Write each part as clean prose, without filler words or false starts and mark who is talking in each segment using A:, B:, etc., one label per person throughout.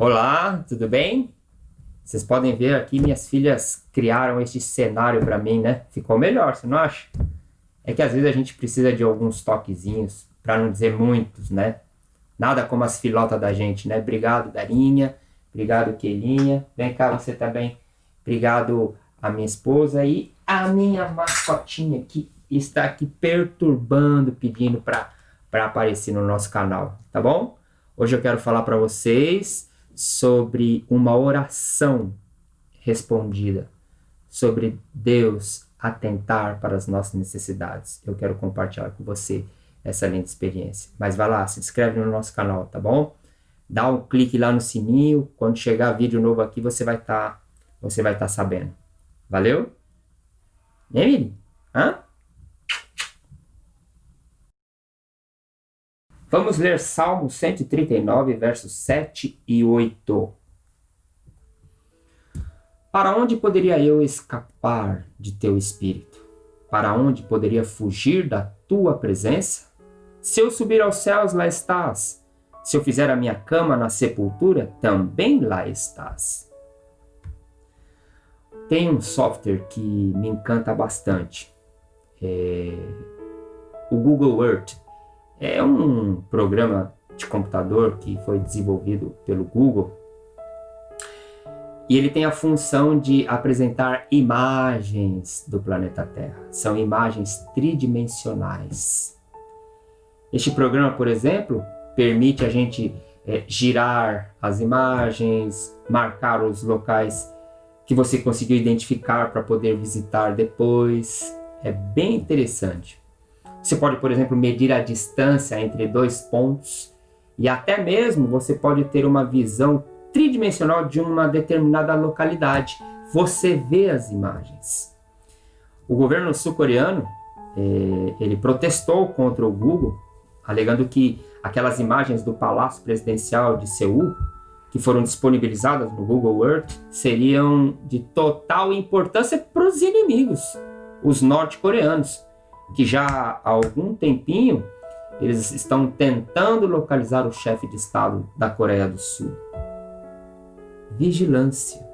A: Olá, tudo bem? Vocês podem ver aqui, minhas filhas criaram este cenário para mim, né? Ficou melhor, você não acha? É que às vezes a gente precisa de alguns toquezinhos, para não dizer muitos, né? Nada como as filotas da gente, né? Obrigado, Darinha. Obrigado, Keilinha. Vem cá, você também. Obrigado a minha esposa e a minha mascotinha que está aqui perturbando, pedindo para aparecer no nosso canal, tá bom? Hoje eu quero falar para vocês sobre uma oração respondida, sobre Deus atentar para as nossas necessidades. Eu quero compartilhar com você essa linda experiência. Mas vai lá, se inscreve no nosso canal, tá bom? Dá um clique lá no sininho, quando chegar vídeo novo aqui você vai estar sabendo. Valeu? E aí, Miri? Hã? Vamos ler Salmo 139, versos 7 e 8. Para onde poderia eu escapar de teu espírito? Para onde poderia fugir da tua presença? Se eu subir aos céus, lá estás. Se eu fizer a minha cama na sepultura, também lá estás. Tem um software que me encanta bastante. O Google Earth. É um programa de computador que foi desenvolvido pelo Google. E ele tem a função de apresentar imagens do planeta Terra. São imagens tridimensionais. Este programa, por exemplo, permite a gente girar as imagens, marcar os locais que você conseguiu identificar para poder visitar depois. É bem interessante. Você pode, por exemplo, medir a distância entre dois pontos e até mesmo você pode ter uma visão tridimensional de uma determinada localidade. Você vê as imagens. O governo sul-coreano ele protestou contra o Google, alegando que aquelas imagens do Palácio Presidencial de Seul, que foram disponibilizadas no Google Earth, seriam de total importância para os inimigos, os norte-coreanos, que já há algum tempinho eles estão tentando localizar o chefe de Estado da Coreia do Sul. Vigilância.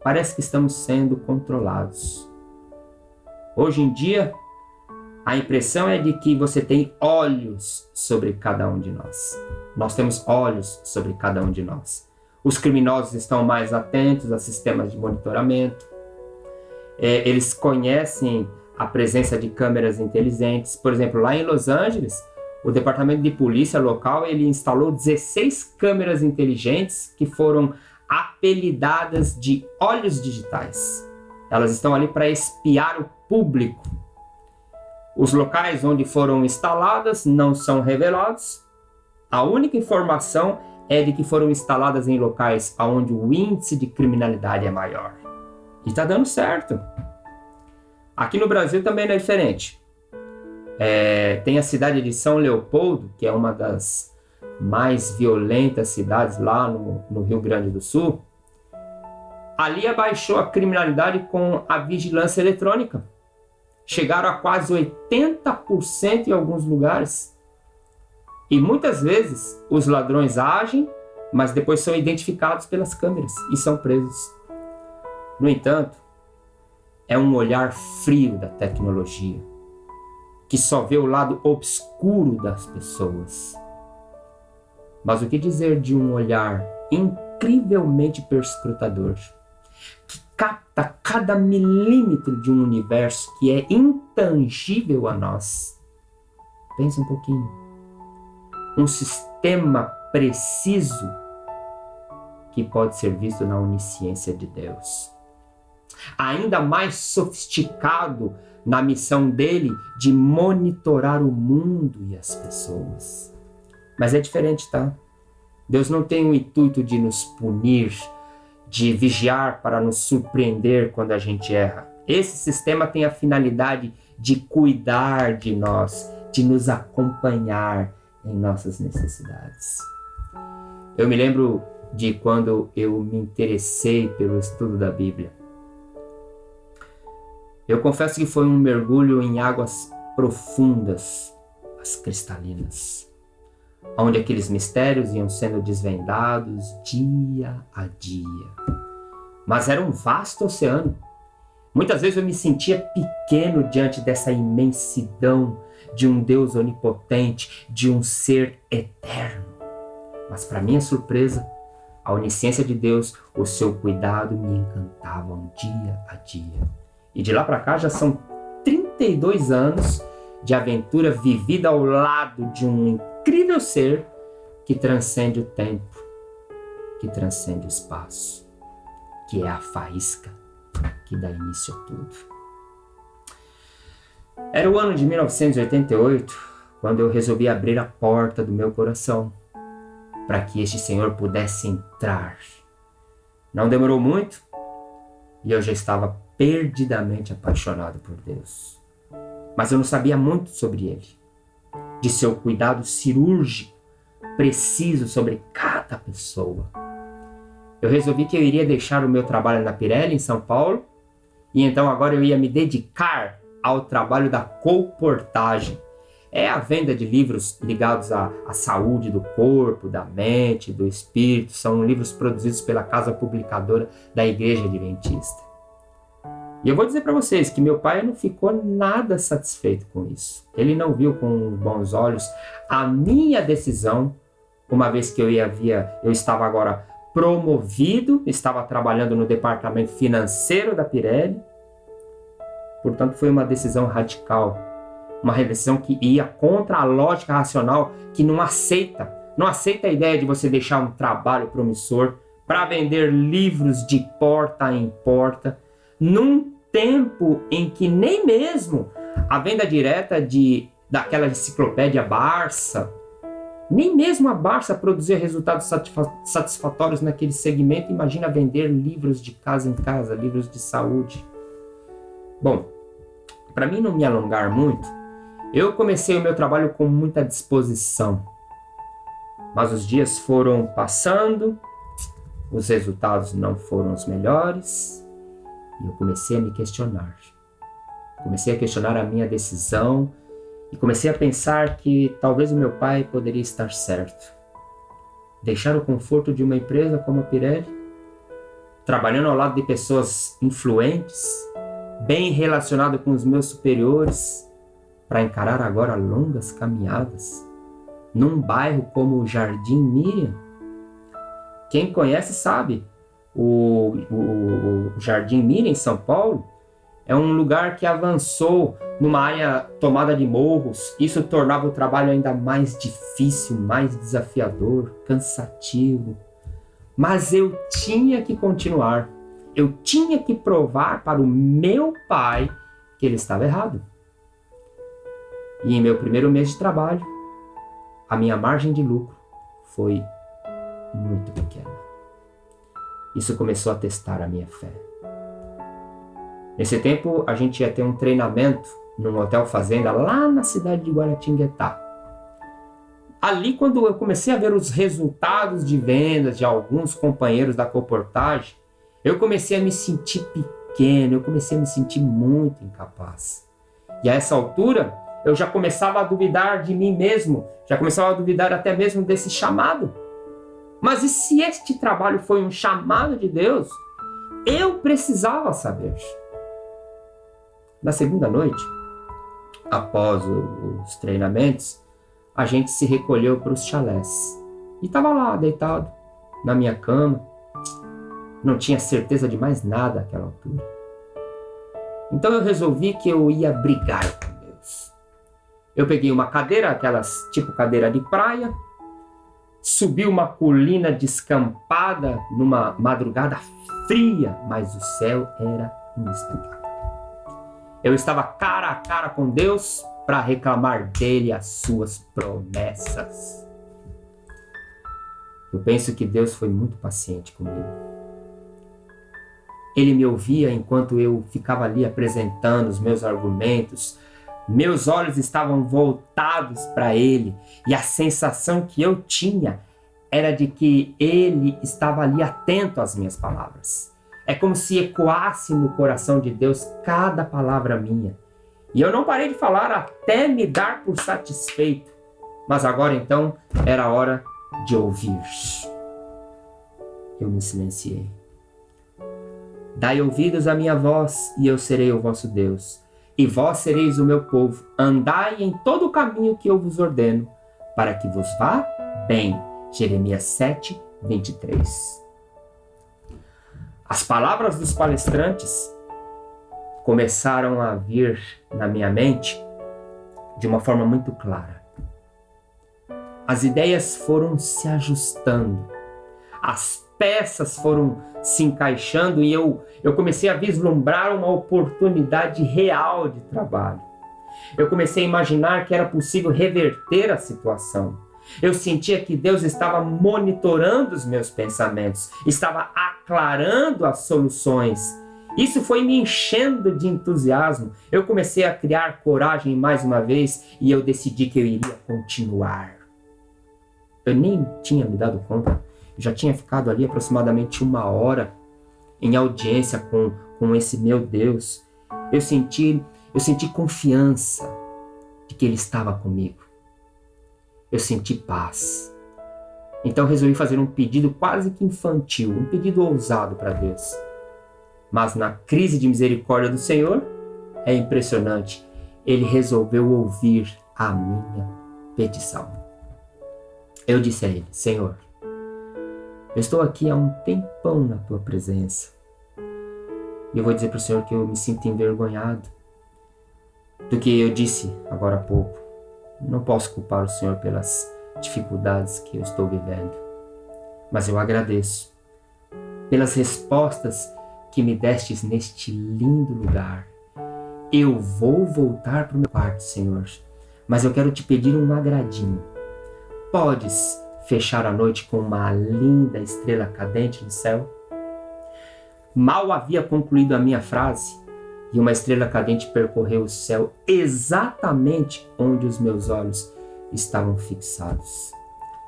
A: Parece que estamos sendo controlados. Hoje em dia, a impressão é de que você tem olhos sobre cada um de nós. Nós temos olhos sobre cada um de nós. Os criminosos estão mais atentos a sistemas de monitoramento. Eles conhecem a presença de câmeras inteligentes. Por exemplo, lá em Los Angeles, o departamento de polícia local ele instalou 16 câmeras inteligentes que foram apelidadas de olhos digitais. Elas estão ali para espiar o público. Os locais onde foram instaladas não são revelados. A única informação é de que foram instaladas em locais onde o índice de criminalidade é maior. E está dando certo. Aqui no Brasil também não é diferente. Tem a cidade de São Leopoldo, que é uma das mais violentas cidades lá no Rio Grande do Sul. Ali abaixou a criminalidade com a vigilância eletrônica. Chegaram a quase 80% em alguns lugares. E muitas vezes os ladrões agem, mas depois são identificados pelas câmeras e são presos. No entanto, é um olhar frio da tecnologia, que só vê o lado obscuro das pessoas. Mas o que dizer de um olhar incrivelmente perscrutador, que capta cada milímetro de um universo que é intangível a nós? Pense um pouquinho. Um sistema preciso que pode ser visto na onisciência de Deus. Ainda mais sofisticado na missão dele de monitorar o mundo e as pessoas. Mas é diferente, tá? Deus não tem o intuito de nos punir, de vigiar para nos surpreender quando a gente erra. Esse sistema tem a finalidade de cuidar de nós, de nos acompanhar em nossas necessidades. Eu me lembro de quando eu me interessei pelo estudo da Bíblia. Eu confesso que foi um mergulho em águas profundas, as cristalinas. onde aqueles mistérios iam sendo desvendados dia a dia. Mas era um vasto oceano. Muitas vezes eu me sentia pequeno diante dessa imensidão de um Deus onipotente, de um ser eterno. Mas para minha surpresa, a onisciência de Deus, o seu cuidado me encantavam dia a dia. E de lá para cá já são 32 anos de aventura vivida ao lado de um incrível ser que transcende o tempo, que transcende o espaço, que é a faísca que dá início a tudo. Era o ano de 1988, quando eu resolvi abrir a porta do meu coração para que este Senhor pudesse entrar. Não demorou muito e eu já estava perdidamente apaixonado por Deus. Mas eu não sabia muito sobre Ele, de seu cuidado cirúrgico, preciso sobre cada pessoa. Eu resolvi que eu iria deixar o meu trabalho na Pirelli, em São Paulo, e então agora eu ia me dedicar ao trabalho da colportagem. É a venda de livros ligados à saúde do corpo, da mente, do espírito. São livros produzidos pela casa publicadora da Igreja Adventista. E eu vou dizer para vocês que meu pai não ficou nada satisfeito com isso. Ele não viu com bons olhos a minha decisão, uma vez que eu estava agora promovido, estava trabalhando no departamento financeiro da Pirelli. Portanto, foi uma decisão radical, uma decisão que ia contra a lógica racional, que não aceita a ideia de você deixar um trabalho promissor para vender livros de porta em porta, num tempo em que nem mesmo a venda direta daquela enciclopédia Barça, nem mesmo a Barça produzia resultados satisfatórios naquele segmento. Imagina vender livros de casa em casa, livros de saúde. Bom, para mim não me alongar muito, eu comecei o meu trabalho com muita disposição. Mas os dias foram passando, os resultados não foram os melhores, e eu comecei a me questionar. Comecei a questionar a minha decisão e comecei a pensar que talvez o meu pai poderia estar certo. Deixar o conforto de uma empresa como a Pirelli, trabalhando ao lado de pessoas influentes, bem relacionado com os meus superiores, para encarar agora longas caminhadas num bairro como o Jardim Miriam. Quem conhece sabe, o Jardim Miriam em São Paulo é um lugar que avançou numa área tomada de morros. Isso tornava o trabalho ainda mais difícil, mais desafiador, cansativo. Mas eu tinha que continuar. Eu tinha que provar para o meu pai que ele estava errado. E em meu primeiro mês de trabalho, a minha margem de lucro foi muito pequena. Isso começou a testar a minha fé. Nesse tempo, a gente ia ter um treinamento num hotel fazenda lá na cidade de Guaratinguetá. Ali, quando eu comecei a ver os resultados de vendas de alguns companheiros da colportagem, eu comecei a me sentir pequeno, eu comecei a me sentir muito incapaz. E a essa altura, eu já começava a duvidar de mim mesmo, já começava a duvidar até mesmo desse chamado. Mas e se este trabalho foi um chamado de Deus? Eu precisava saber. Na segunda noite, após os treinamentos, a gente se recolheu para os chalés. E estava lá, deitado, na minha cama. Não tinha certeza de mais nada naquela altura. Então eu resolvi que eu ia brigar com Deus. Eu peguei uma cadeira, aquelas tipo cadeira de praia, subi uma colina descampada numa madrugada fria, mas o céu era inexplicável. Eu estava cara a cara com Deus para reclamar dele as suas promessas. Eu penso que Deus foi muito paciente comigo. Ele me ouvia enquanto eu ficava ali apresentando os meus argumentos. Meus olhos estavam voltados para ele e a sensação que eu tinha era de que ele estava ali atento às minhas palavras. É como se ecoasse no coração de Deus cada palavra minha. E eu não parei de falar até me dar por satisfeito. Mas agora então era a hora de ouvir. Eu me silenciei. Dai ouvidos à minha voz, e eu serei o vosso Deus. E vós sereis o meu povo. Andai em todo o caminho que eu vos ordeno, para que vos vá bem. Jeremias 7, 23. As palavras dos palestrantes começaram a vir na minha mente de uma forma muito clara. As ideias foram se ajustando, as peças foram se encaixando e eu comecei a vislumbrar uma oportunidade real de trabalho. Eu comecei a imaginar que era possível reverter a situação. Eu sentia que Deus estava monitorando os meus pensamentos, estava aclarando as soluções. Isso foi me enchendo de entusiasmo. Eu comecei a criar coragem mais uma vez e eu decidi que eu iria continuar. Eu nem tinha me dado conta. Eu já tinha ficado ali aproximadamente 1 hora em audiência com esse meu Deus. Eu senti confiança de que Ele estava comigo. Eu senti paz. Então resolvi fazer um pedido quase que infantil, um pedido ousado para Deus. Mas na crise de misericórdia do Senhor, é impressionante, Ele resolveu ouvir a minha petição. Eu disse a Ele: Senhor, eu estou aqui há um tempão na Tua presença. E eu vou dizer para o Senhor que eu me sinto envergonhado do que eu disse agora há pouco. Não posso culpar o Senhor pelas dificuldades que eu estou vivendo. Mas eu agradeço pelas respostas que me destes neste lindo lugar. Eu vou voltar para o meu quarto, Senhor, mas eu quero te pedir um agradinho. Podes fechar a noite com uma linda estrela cadente no céu? Mal havia concluído a minha frase e uma estrela cadente percorreu o céu exatamente onde os meus olhos estavam fixados.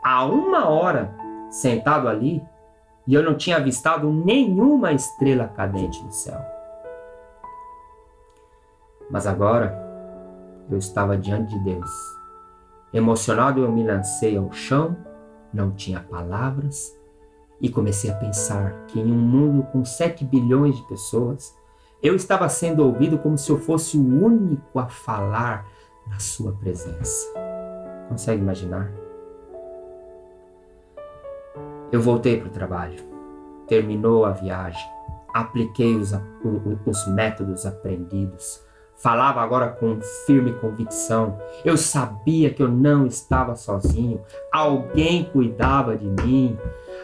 A: Há 1 hora sentado ali e eu não tinha avistado nenhuma estrela cadente no céu. Mas agora eu estava diante de Deus. Emocionado, eu me lancei ao chão, não tinha palavras e comecei a pensar que em um mundo com 7 bilhões de pessoas, eu estava sendo ouvido como se eu fosse o único a falar na sua presença. Consegue imaginar? Eu voltei para o trabalho. Terminou a viagem. Apliquei os métodos aprendidos. Falava agora com firme convicção. Eu sabia que eu não estava sozinho. Alguém cuidava de mim.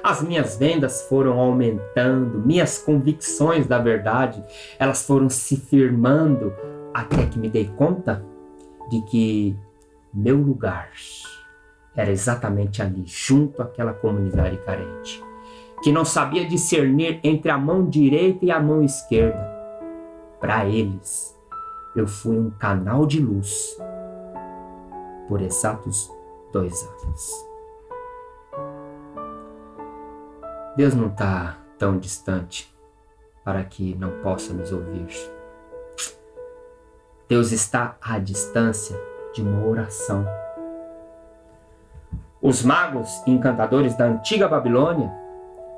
A: As minhas vendas foram aumentando. Minhas convicções da verdade, elas foram se firmando até que me dei conta de que meu lugar era exatamente ali, junto àquela comunidade carente, que não sabia discernir entre a mão direita e a mão esquerda. Para eles, eu fui um canal de luz por exatos 2 anos. Deus não está tão distante para que não possa nos ouvir. Deus está à distância de uma oração. Os magos e encantadores da antiga Babilônia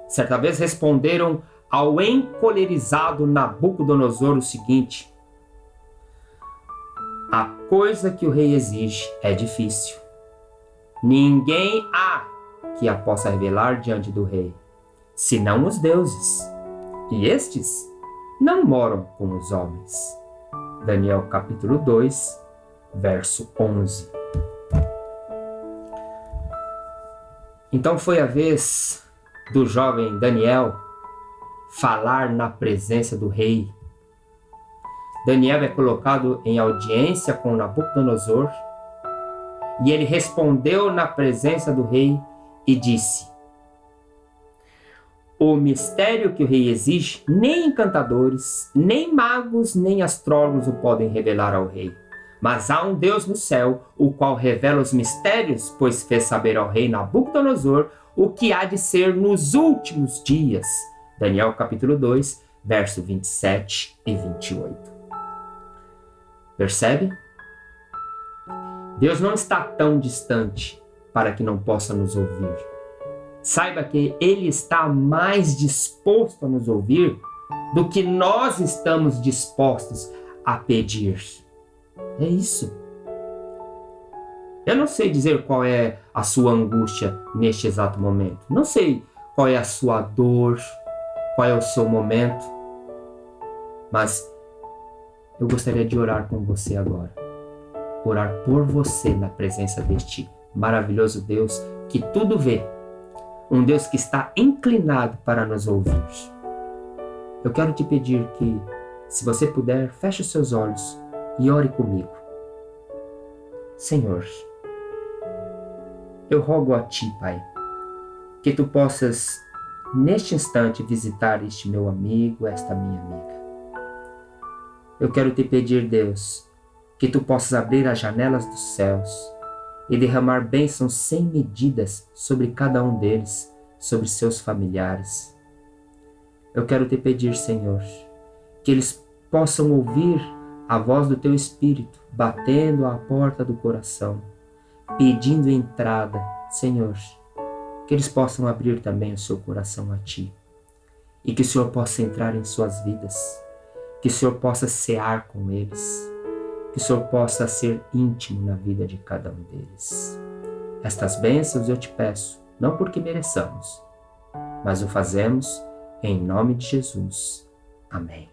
A: certa vez responderam ao encolerizado Nabucodonosor o seguinte: a coisa que o rei exige é difícil. Ninguém há que a possa revelar diante do rei, senão os deuses, e estes não moram com os homens. Daniel capítulo 2, verso 11. Então foi a vez do jovem Daniel falar na presença do rei. Daniel é colocado em audiência com Nabucodonosor e ele respondeu na presença do rei e disse: o mistério que o rei exige, nem encantadores, nem magos, nem astrólogos o podem revelar ao rei. Mas há um Deus no céu, o qual revela os mistérios, pois fez saber ao rei Nabucodonosor o que há de ser nos últimos dias. Daniel capítulo 2, verso 27 e 28. Percebe? Deus não está tão distante para que não possa nos ouvir. Saiba que Ele está mais disposto a nos ouvir do que nós estamos dispostos a pedir. É isso. Eu não sei dizer qual é a sua angústia neste exato momento. Não sei qual é a sua dor, qual é o seu momento. Mas eu gostaria de orar com você agora. Orar por você na presença deste maravilhoso Deus que tudo vê. Um Deus que está inclinado para nos ouvir. Eu quero te pedir que, se você puder, feche os seus olhos e ore comigo. Senhor, eu rogo a Ti, Pai, que Tu possas, neste instante, visitar este meu amigo, esta minha amiga. Eu quero te pedir, Deus, que Tu possas abrir as janelas dos céus e derramar bênçãos sem medidas sobre cada um deles, sobre seus familiares. Eu quero te pedir, Senhor, que eles possam ouvir a voz do Teu Espírito batendo à porta do coração, pedindo entrada, Senhor, que eles possam abrir também o seu coração a Ti e que o Senhor possa entrar em suas vidas, que o Senhor possa cear com eles, que o Senhor possa ser íntimo na vida de cada um deles. Estas bênçãos eu te peço, não porque mereçamos, mas o fazemos em nome de Jesus. Amém.